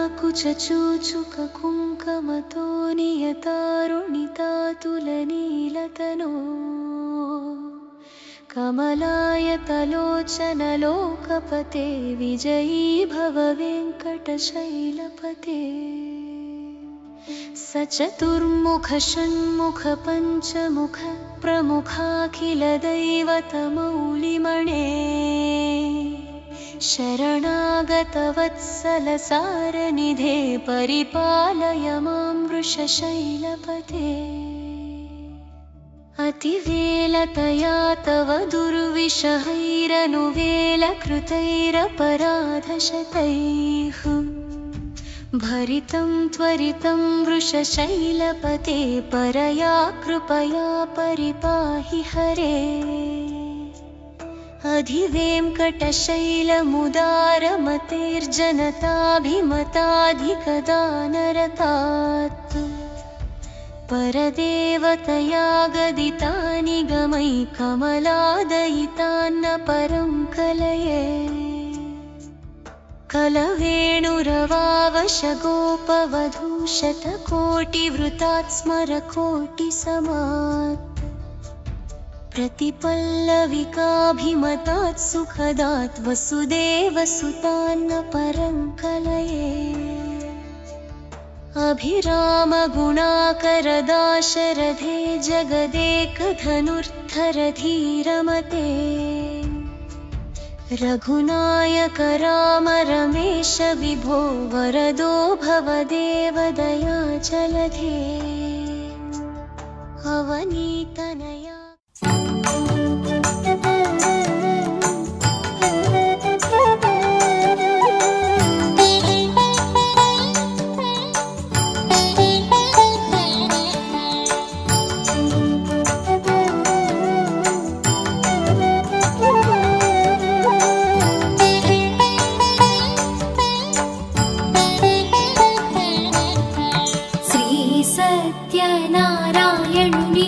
కమలాకుచూచుక కుంకమతో నియతారుణితాతులనీలతనో కమలాయతలోచనలోకపతే విజయీ భవ వెంకటశైలపతే సచతుర్ముఖ షణ్ముఖ పంచముఖ ప్రముఖాఖిల దైవతమౌళిమణే శరణాగత వత్సల సారనిధే పరిపాలయ మాం వృషశైలపతే అతివేలతయా తవ దుర్విషహైరనువేలకృతైరపరాధశతైః భరితం త్వరితం వృషశైలపతే పరయా కృపయా పరిపాహి హరే अधिवेङ्कटशैलमुदारमतेर्जनताभिमताधिकदानरतात् परदेवतया गदितानि गमै कमलादयितान्न परं कलये कलवेणुरवावशगोपवधूशतकोटिवृतात् स्मरकोटिसमात् प्रतिपल्लविकाभिमतात् सुखदात् वसुदेवसुतान्न परं कलये अभिरामगुणाकरदाशरथे जगदेकधनुर्धरधीरमते रघुनायक राम रमेश विभो वरदो भवदेवदयाचलधे अवनीतनया सत्यनारायणुनि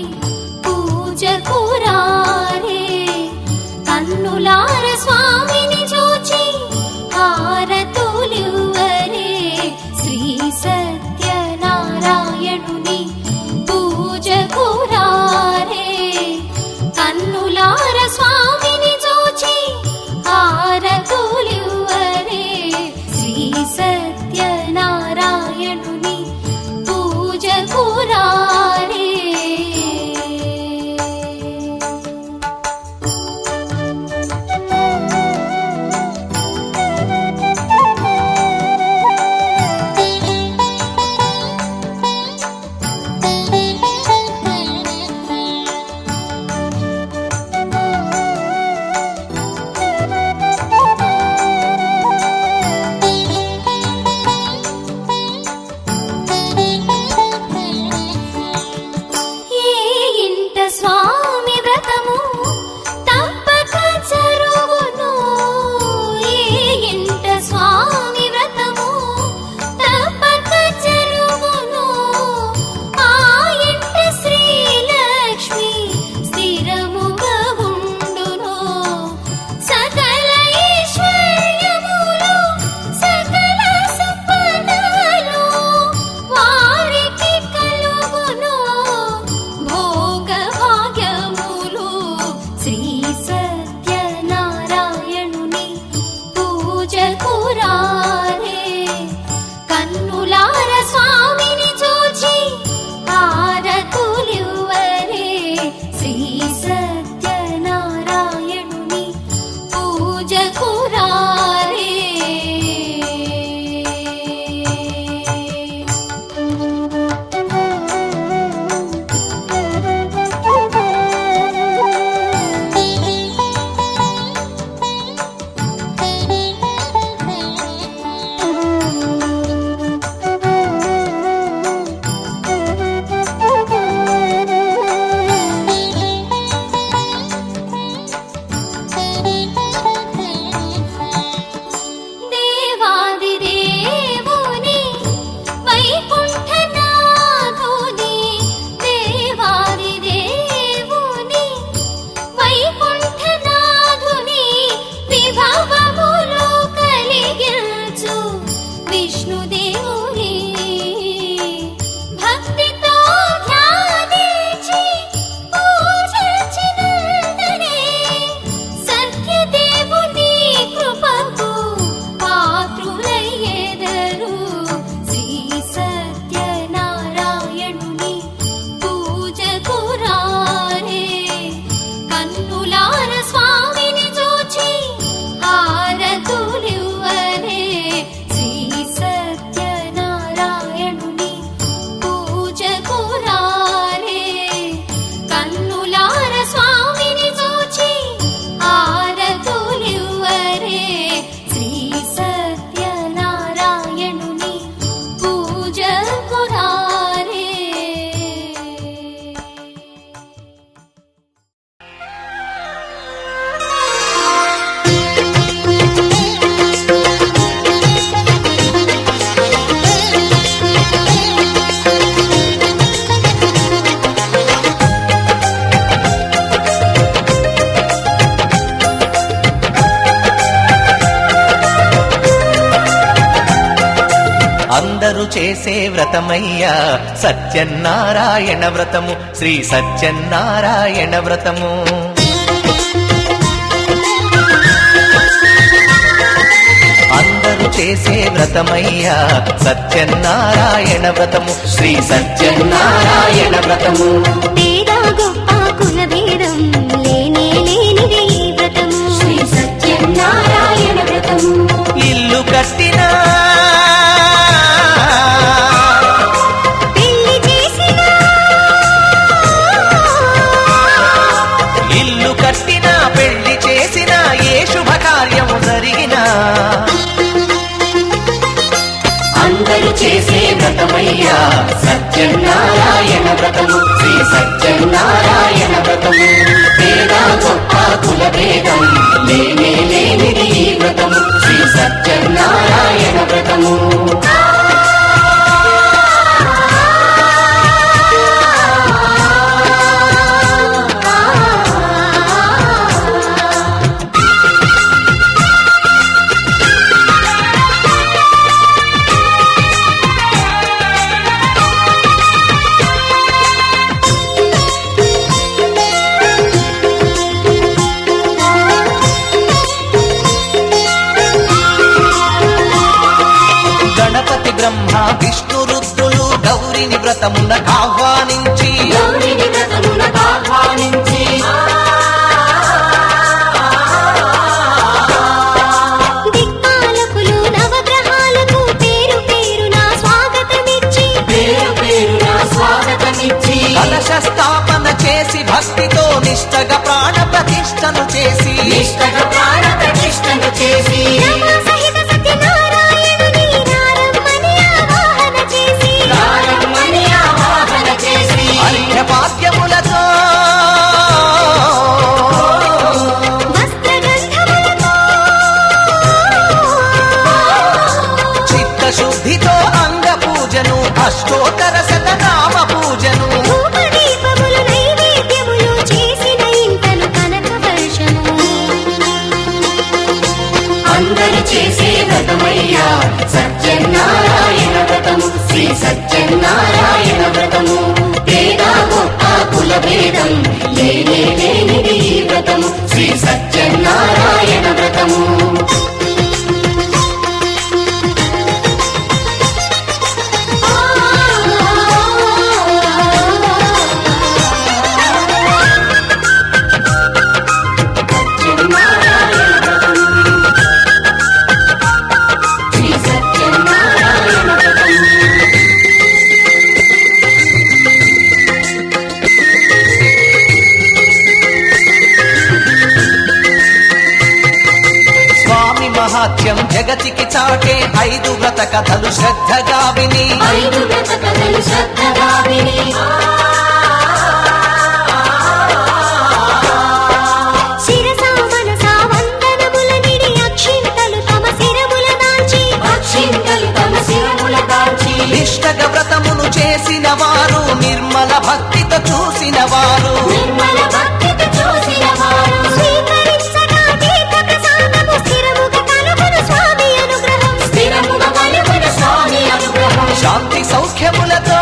అందరూ చేసే వ్రతమయ్యా సత్యనారాయణ వ్రతము, శ్రీ సత్యనారాయణ వ్రతము. అందరూ చేసే వ్రతమయ్యా సత్యనారాయణ వ్రతము, శ్రీ సత్యనారాయణ వ్రతము. పేద గొప్ప కుల భేదం లేనే లేనిది ఈ వ్రతము, శ్రీ సత్యనారాయణ వ్రతము. ఇల్లు కట్టినా పెళ్లి చేసినా ఏ శుభకార్యము జరిగినా అందరూ చేసే వ్రతమయ్యా సత్యనారాయణ వ్రతము, శ్రీ సత్యనారాయణ వ్రతము. పేద గొప్ప కుల భేదం లేనే లేనిది ఈ వ్రతము, శ్రీ సత్యనారాయణ వ్రతము. బ్రహ్మ విష్ణు రుద్రులు గౌరిని వ్రతమునకు ఆహ్వానించి దిక్పాలకులు నవగ్రహాలకు పేరు పేరున స్వాగతమిచ్చి కలశ స్థాపన చేసి భక్తితో నిష్టగా ప్రాణ ప్రతిష్టను చేసి భాగ్యములతో చిత్తశుద్ధితో అంగ పూజను అష్టోత్తర శతనామ పూజను అందరూ చేసే వ్రతమయ్యా సత్యనారాయణ వ్రతము, శ్రీ సత్యనారాయణ వ్రతము. పేద గొప్ప కుల భేదం లేనే లేనిది ఈ వ్రతము, శ్రీ సత్యనారాయణ వ్రతము. మహాత్యం జగతికి చాటే 5 వ్రత కథలు శ్రద్ధగా విని శిరసా మనసా వందనముల నిడి అక్షింతలు తమ శిరముల దాల్చి నిష్టగా వ్రతమును చేసిన వారు నిర్మల భక్తితో చూసిన వారు శాంతి సౌఖ్యములతో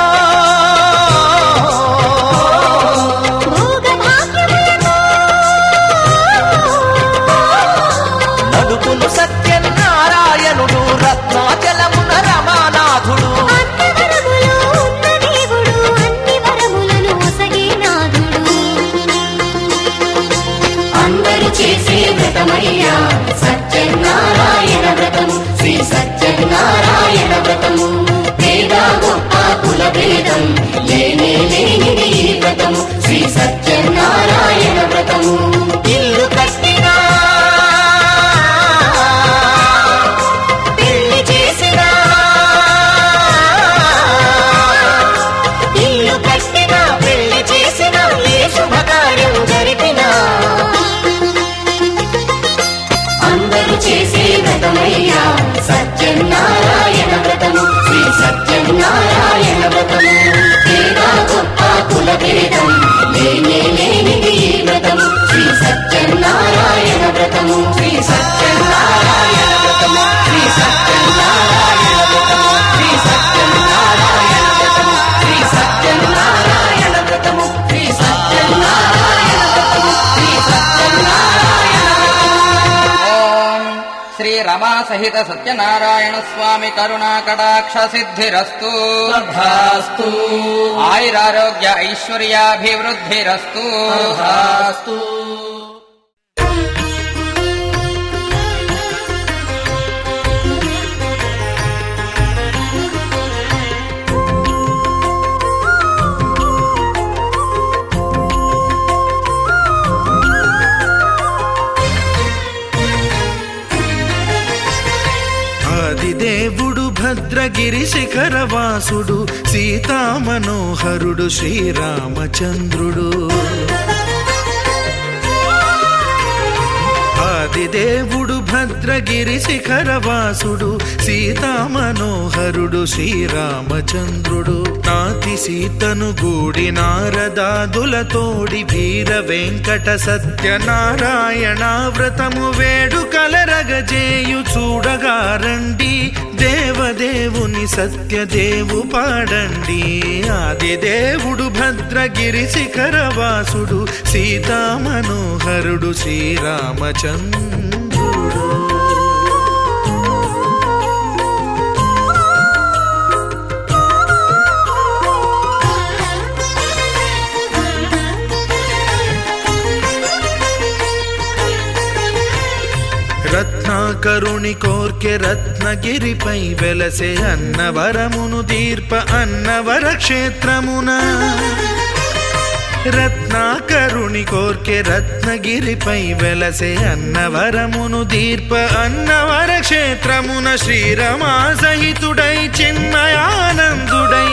నడుపును సత్యనారాయణుడు రత్నాచలమున రమానాథుడు అందరూ చేసే వ్రతమయ్యా సత్యనారాయణ వ్రతము, శ్రీ సత్యనారాయణ వ్రతము. పేద గొప్ప కుల భేదం లేనే లేనిది ఈ వ్రతము, శ్రీ సత్యనారాయణ వ్రతము. ఇల్లు కట్టినా పెళ్లి చేసినా ఇల్లు కట్టినా పెళ్లి చేసినా ఏ శుభకార్యం జరిపినా అందరూ చేసే వ్రతమయ్యా సత్యనారాయణ వ్రతము, శ్రీ సత్యనారాయణ వ్రతము. పేద గొప్ప కుల భేదం లేనే లేనిది ఈ వ్రతము, శ్రీ సత్యనారాయణ వ్రతము, శ్రీ సత్యనారాయణ వ్రతము, శ్రీ సత్యనారాయణ వ్రతము, శ్రీ శ్రీ రమా సహిత సత్యనారాయణ స్వామి కరుణా కటాక్ష సిద్ధిరస్తు. తథాస్తు. ఆయురారోగ్య ఐశ్వర్యాభివృద్ధిరస్తు. తథాస్తు. ఆదిదేవుడు భద్రగిరి శిఖరవాసుడు సీతామనోహరుడు శ్రీరామచంద్రుడు. ఆదిదేవుడు భద్రగిరి శిఖరవాసుడు సీతామనోహరుడు శ్రీరామచంద్రుడు. నాతి సీతను గూడి నారదాదులతోడి వీర వెంకట సత్యనారాయణ వ్రతము వేడుకలరగజేయు చూడగారండి. దేవదేవుని సత్యదేవు పాడండి. ఆదిదేవుడు భద్రగిరి శిఖరవాసుడు సీతామనోహరుడు శ్రీరామచంద్రుడు. రత్నాకరుని కోర్కె రత్నగిరిపై వెలసే అన్నవరమును దీర్ప అన్నవర క్షేత్రమున. రత్నాకరుని కోర్కె రత్నగిరిపై వెలసే అన్నవరమును దీర్ప అన్నవర క్షేత్రమున. శ్రీరమా సహితుడై చిన్మయానందుడై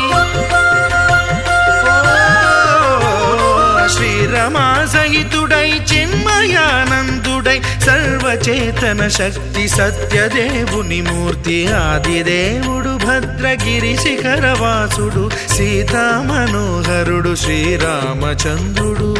శ్రీరమా సహితుడై చిన్మయానందుడై సర్వచేతన శక్తి సత్యదేవుని మూర్తి. ఆదిదేవుడు భద్రగిరి శిఖరవాసుడు సీతామనోహరుడు శ్రీరామచంద్రుడు.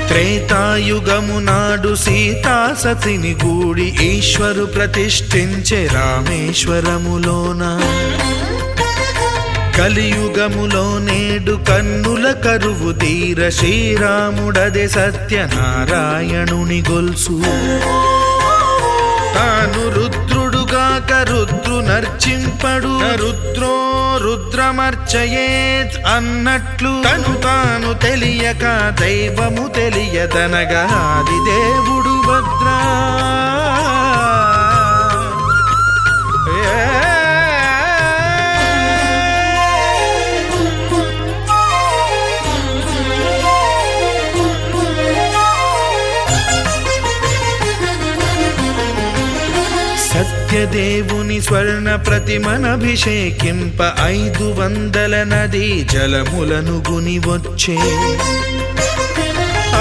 త్రేతాయుగము నాడు సీతా సతిని గూడి ఈశ్వరు ప్రతిష్ఠించే రామేశ్వరములోన. కలియుగములో నేడు కన్నుల కరువు తీర శ్రీరాముడదే సత్యనారాయణుని గొల్సు. తాను రుద్రుడుగాక రుద్రు నర్చింపడు రుద్రో రుద్రమర్చయేత్ అన్నట్లు తను తాను తెలియక దైవము తెలియదనగా ఆదిదేవుడు భద్రా. సత్యదేవుని స్వర్ణ ప్రతిమనభిషేకింప 500 నదీ జలములను గుని వచ్చే.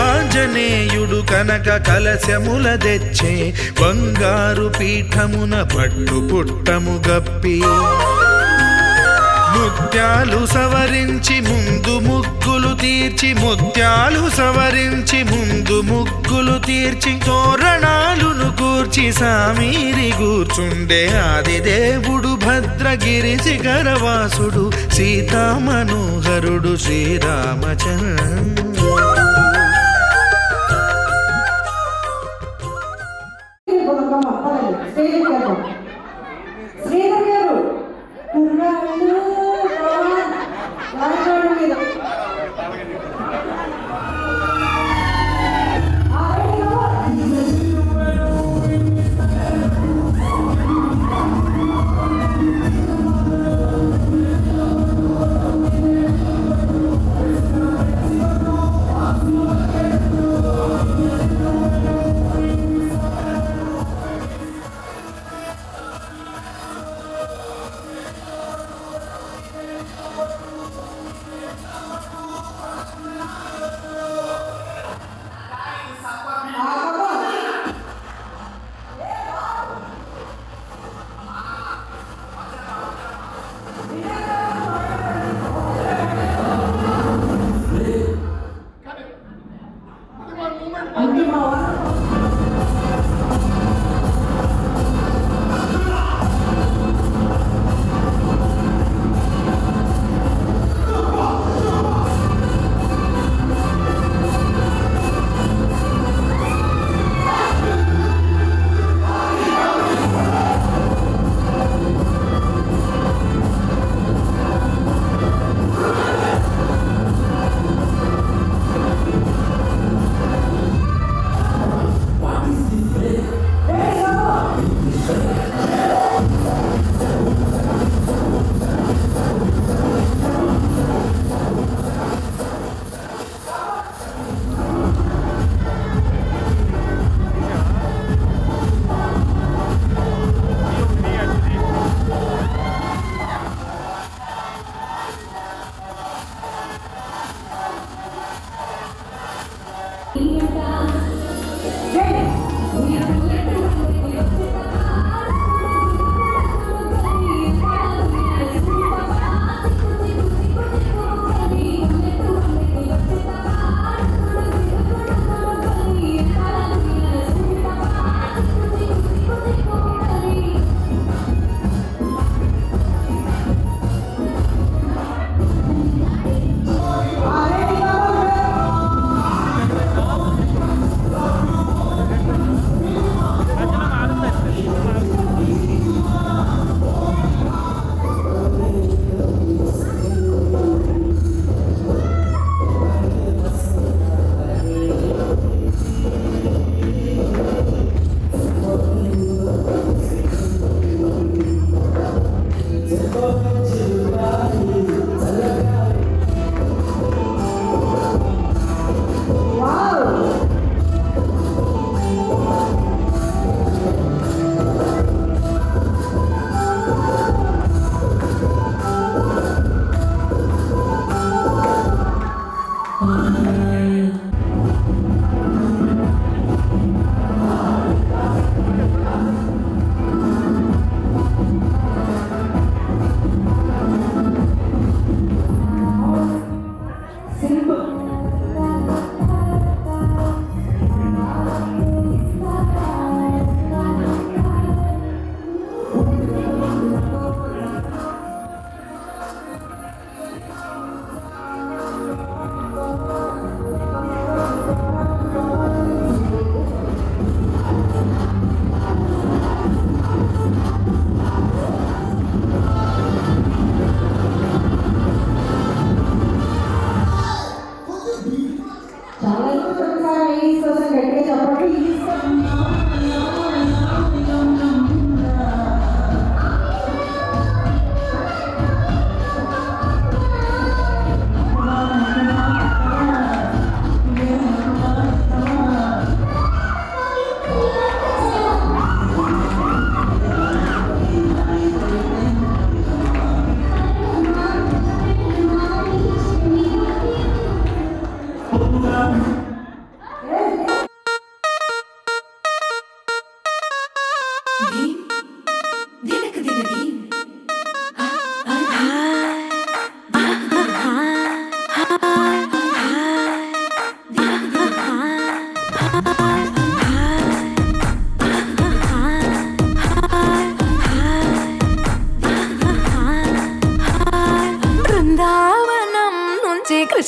ఆంజనేయుడు కనక కలశముల తెచ్చే బంగారు పీఠమున పట్టు పుట్టము గప్పి. ముత్యాలు సవరించి ముందు ముగ్గులు తీర్చి ముత్యాలు సవరించి ముందు ముగ్గులు తీర్చి తోరణాలును కూర్చి సామీరి కూర్చుండే. ఆదిదేవుడు భద్రగిరి శిఖరవాసుడు సీతామనోహరుడు శ్రీరామచంద్రుడు.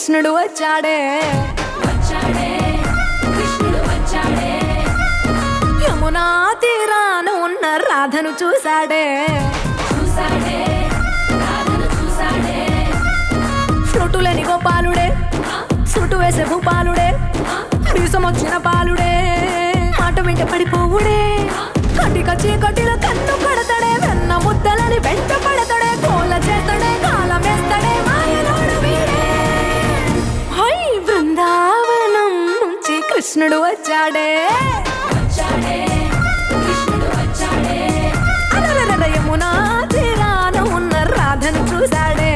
కృష్ణుడు వచ్చాడే యమునా తీరాన ఉన్న రాధను చూశాడే ఫ్లూటులేని గోపాలుడే సుటు వేసే భూపాలుడే వీసం వచ్చిన పాలుడే మాట వెంట పడిపోవుడే కటిక చీకటిలో కన్ను కడతాడే వెన్న ముద్దలని వెంట పడతాడే కోల చేస్తాడే కాలం వేస్తాడే మాయలోడు వీడే హై బృందావనం నుంచి కృష్ణుడు వచ్చాడే అలరర యమునా తీరాన ఉన్న రాధను చూశాడే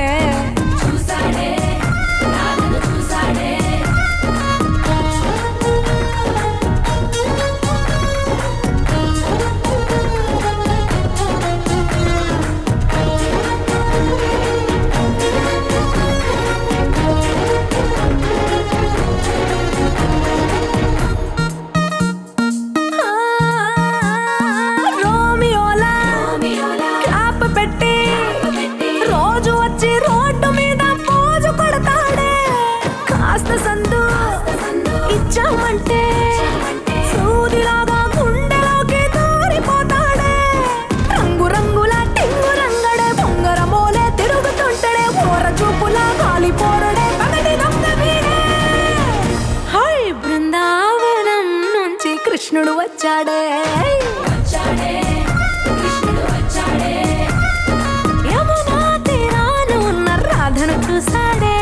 కృష్ణుడు వచ్చాడే యమునా తీరాన ఉన్న రాధను చూశాడే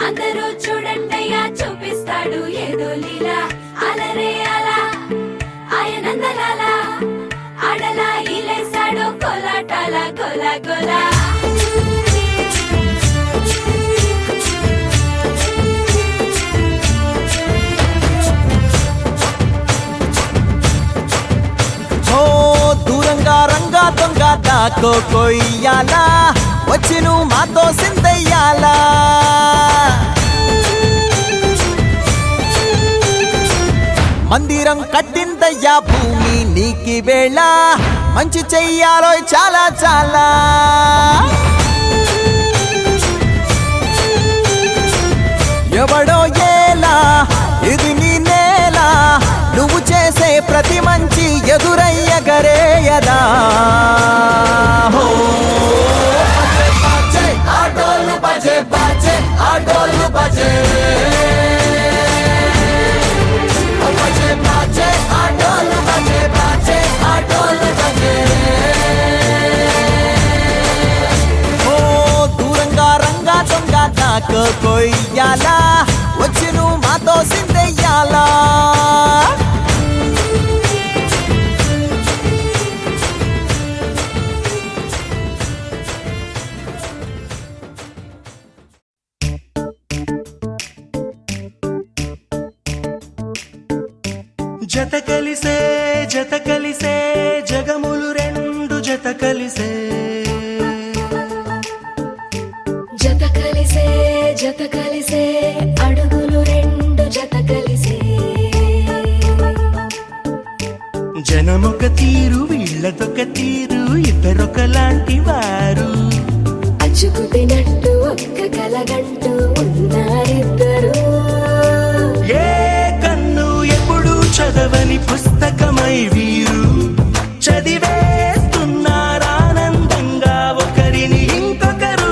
అందరూ చూడండయ్యా చూపిస్తాడు ఏదో లీలా అలరే అలా ఆయనందలాల ఆడలా ఈలేశాడు కోలాటాల గోలా గోలా దూరంగా రంగా దొంగ దాకో కొయ్యాలా వచ్చి నువ్వు మాతో సిందయ్యాలా మందిరం కట్టిందయ్యా భూమి నీకి వేళ మంచి చెయ్యాలో చాలా చాలా ఎవడో ఏలా ఇది నీ నేల నువ్వు చేసే ప్రతి మంచి ఎదురయ్యగరేయదా ఆటోలు బజే బాజే ఆటోలు బజే ఆటోలు బజే బాజే ఆటోలు బజే ఓ దూరంగా రంగా దొంగ దాకో కొయ్యాలా వచ్చి నువ్వు మాతో సిందెయ్యాలా జత కలిసే జగములు రెండు జత కలిసే అడుగులు రెండు జత కలిసే జనమొక తీరు వీళ్ళదొక తీరు ఇద్దరొకలాంటి వారు అచ్చుకుతినట్టు ఒక్క కలగంటూ ఉన్నారిద్దరు ఏ కన్ను ఎప్పుడు చదవని పుస్తకమై వీరు చదివేస్తున్నారానందంగా ఒకరిని ఇంకొకరు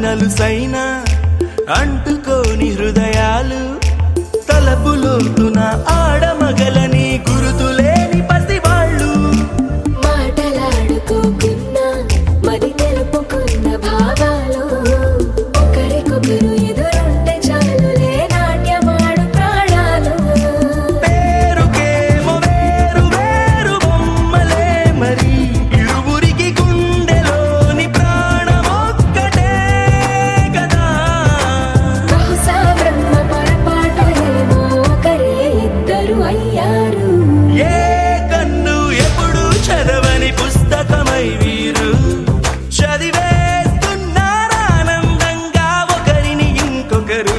నలుసైనా అంటుకోని హృదయాలు తలపులోతున ఆడమగలని గురుతులేని పసివాళ్ళు మాటలాడుకోకున్నా మరి తెలుపుకున్న భావాలు ఒకరికొకరు ఎదురుంటే చాలులే నాట్యమాడు ప్రాణాలు పేరుకేమో వేరు వేరు బొమ్మలే మరి ఇరువురికి గుండెలోని ప్రాణమొక్కటే కదా బహుశా బ్రహ్మ పొరపాటు ఏమో ఒకరే ఇద్దరు అయ్యారు ఏ కన్ను ఎప్పుడు చదవని పుస్తకమై వీరు చదివేస్తున్నారానందంగా ఒకరిని ఇంకొకరు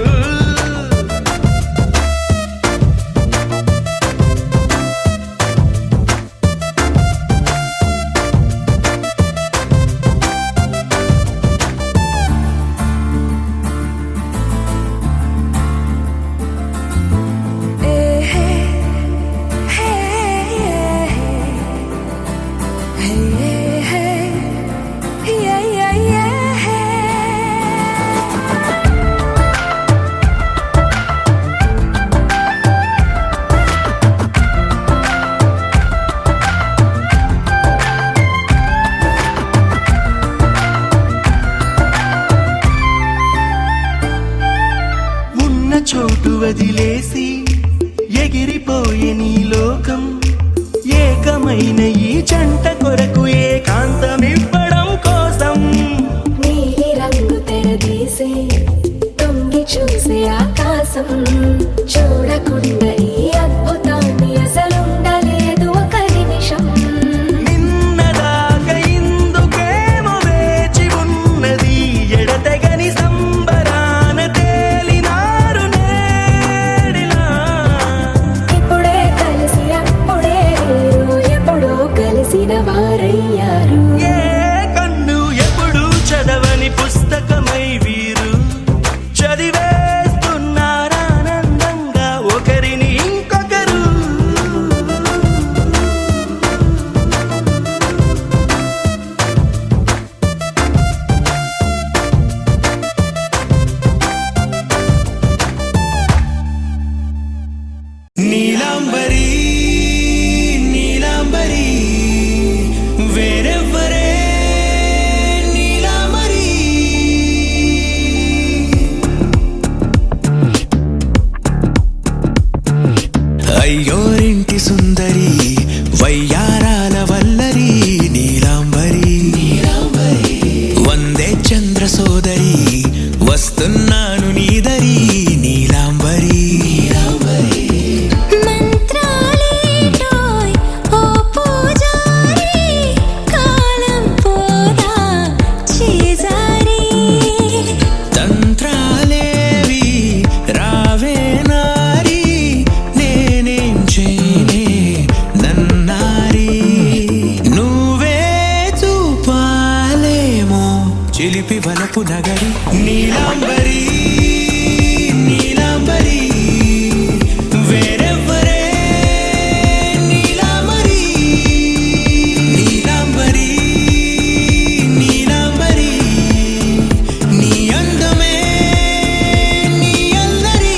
ఉన్న చోటు వదిలేసి ఎగిరిపోయే నీ లోకం ఏకమైన ఈ జంట కొరకు ఏకాంతమివ్వడం కోసం నీలి రంగు తెరదీసే తొంగి చూసే ఆకాశం చూడకుండా ఈ అద్భుతాన్ని అసలుండలేదు ఒక నిమిషం నిన్నదాకా ఇందుకేమో వేచి ఉన్నది ఎడతెగని సంబరాన తేలినారు నేడిలా ఇప్పుడే కలిసి అప్పుడే వీరు ఎప్పుడో కలిసిన వారయ్యారు ఏ కన్ను ఎప్పుడు చదవని పుస్తకమై వీరు చదివేస్తున్నారానందంగా ఒకరిని ఇంకొకరు నీలాంబరి నీలాంబరి వేరెవ్వరే నీలాంబరి అయ్యోరింటి సుందరి వయ్యారాల వల్లరి నీలాంబరి వందే చంద్ర సోదరి వస్తున్నాను నీదరి నీలాంబరి మంత్రాలేటోయ్ ఓ పూజారి కాలం పోదా చేజారి తంత్రాలేవి రావే నారి నేనేం చేయనే నన్నారి నువ్వే చూపాలేమో చిలిపి వలపు నగరి నీలాంబరి నీలాంబరి వేరెవ్వరే నీలాంబరి నీలాంబరి నీలాంబరి నీ అందమే నీ అల్లరి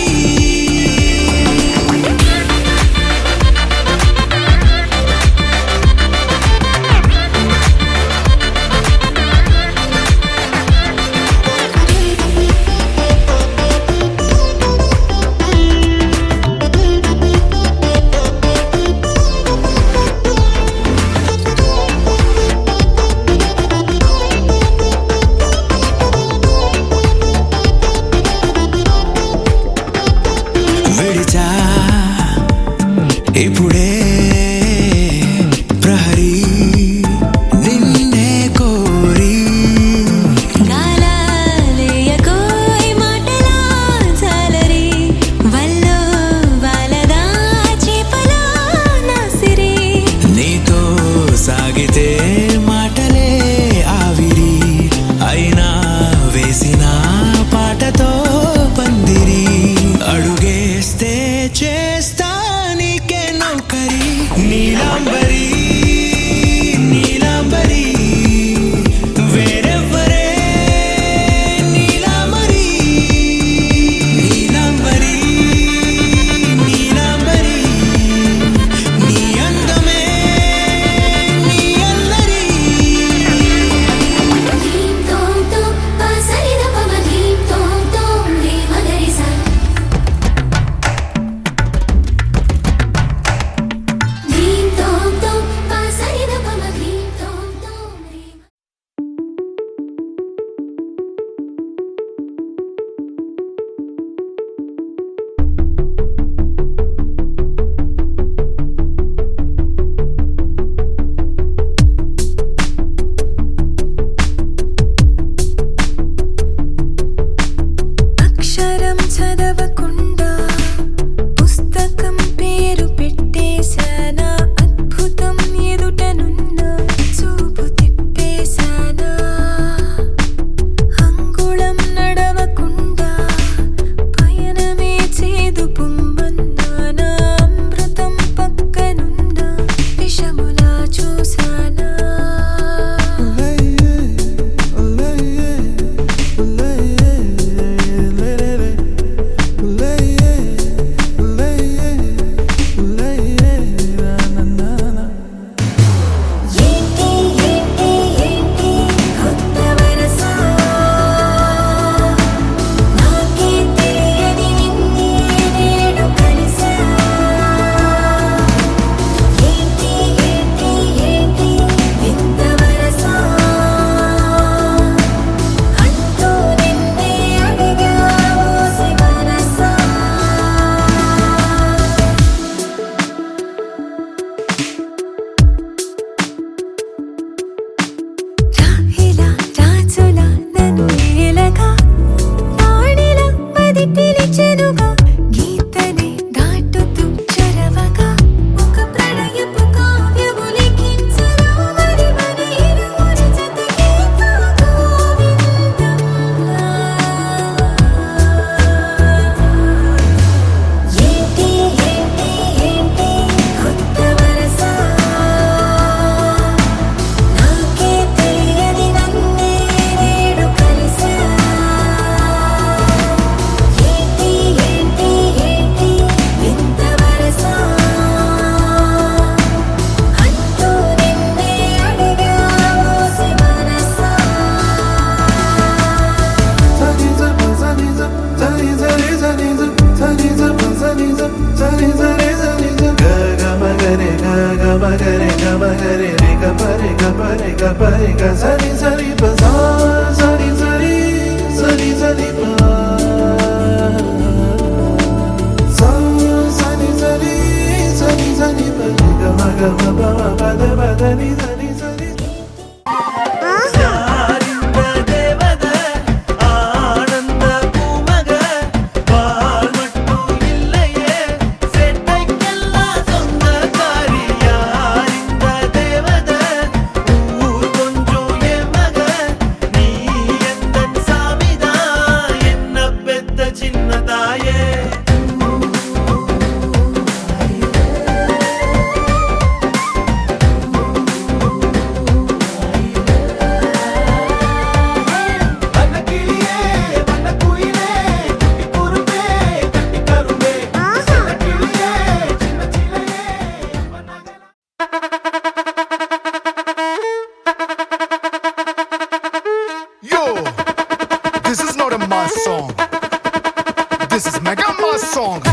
సాంగ్.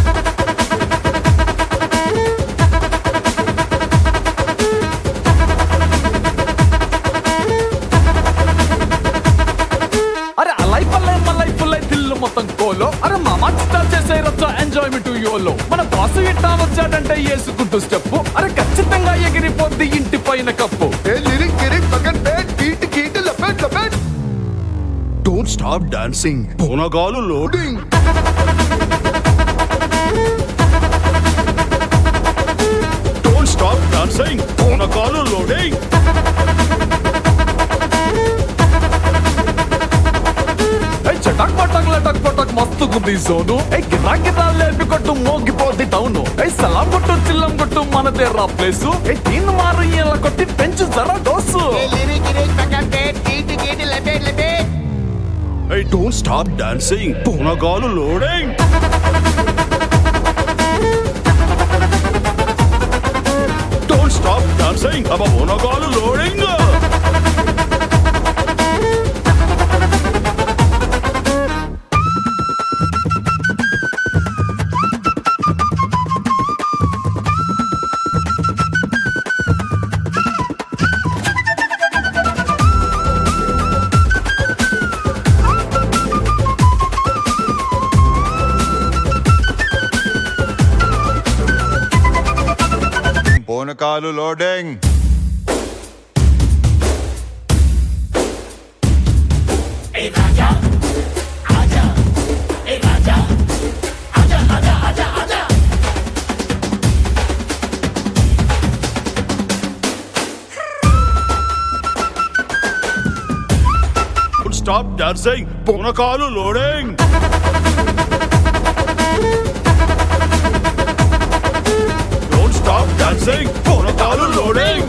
అరే అలై పల్లై మల్లై పుల్లై తిల్లు మొత్తం కోలో అరే మామా స్టార్ట్ చేసే రచ్చా ఎంజాయ్మెంట్ యోలో మన బాసు ఇట్టా వచ్చాడంటే వేసుకుంటూ స్టెప్ అరే ఖచ్చితంగా ఎగిరిపోద్ది ఇంటి పైన కప్పు. డోంట్ స్టాప్ డాన్సింగ్, పూనగాలు లోడింగ్. డోంట్ స్టాప్ డాన్సింగ్, పూనగాలు లోడింగ్. చటాక్ పటాక్ లటాక్ పటాక్ మస్తు గుద్ది జోను గిరా గిరా లేపి కొట్టు మోగిపోద్ది టౌను సలాం కొట్టు చిల్లం కొట్టు మనదే రా ప్లేసు దీన్ని మారు ఇలా కొట్టి పెంచు జరా డోసు. డోంట్ స్టాప్ డాన్సింగ్, పూనగాలు లోడింగ్. డోంట్ స్టాప్ డాన్సింగ్, అబ్బా పూనగాలు లోడింగ్. పూనకాలు లోడింగ్. స్టాప్ డాన్సింగ్, పూనకాలు లోడింగ్. Don't stop dancing, పూనకాలు లోడింగ్.